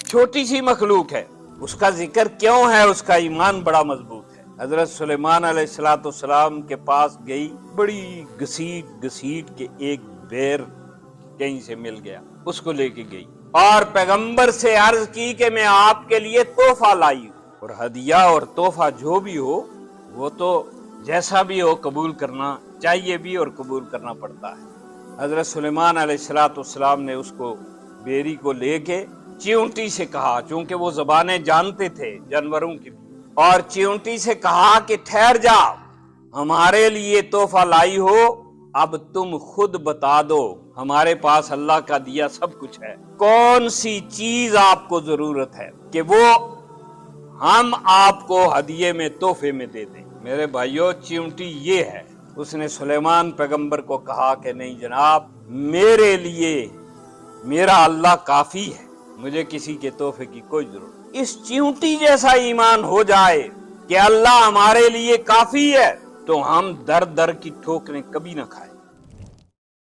छोटी सी मखलूक है, उसका जिक्र क्यों है? उसका ईमान बड़ा मजबूत है। हजरत सुलेमान अलैहिस्सलाम के पास गई, बड़ी घसीट घसीट के एक बेर कहीं से मिल गया, उसको लेके गई और पैगंबर से अर्ज की कि मैं आपके लिए तोहफा लाई हूं, और हदिया और तोहफा जो भी हो वो तो जैसा भी हो कबूल करना चाहिए भी और कबूल करना पड़ता है। हजरत सुलेमान अलैहिस्सलाम ने उसको बेरी को लेके चींटी से कहा, चूंकि वो ज़बानें जानते थे जानवरों की, और चींटी से कहा कि ठहर जा, हमारे लिए तोहफा लाई हो, अब तुम खुद बता दो, हमारे पास अल्लाह का दिया सब कुछ है, कौन सी चीज आपको जरूरत है कि वो हम आपको हदिये में तोहफे में दे दें। मेरे भाइयों, चिमटी ये है। उसने सुलेमान पैगंबर को कहा कि नहीं जनाब, मेरे लिए मेरा अल्लाह काफी है, मुझे किसी के तोहफे की कोई जरूरत। इस चिमटी जैसा ईमान हो जाए कि अल्लाह हमारे लिए काफी है, तो हम दर दर की ठोकरें कभी ना खाएं।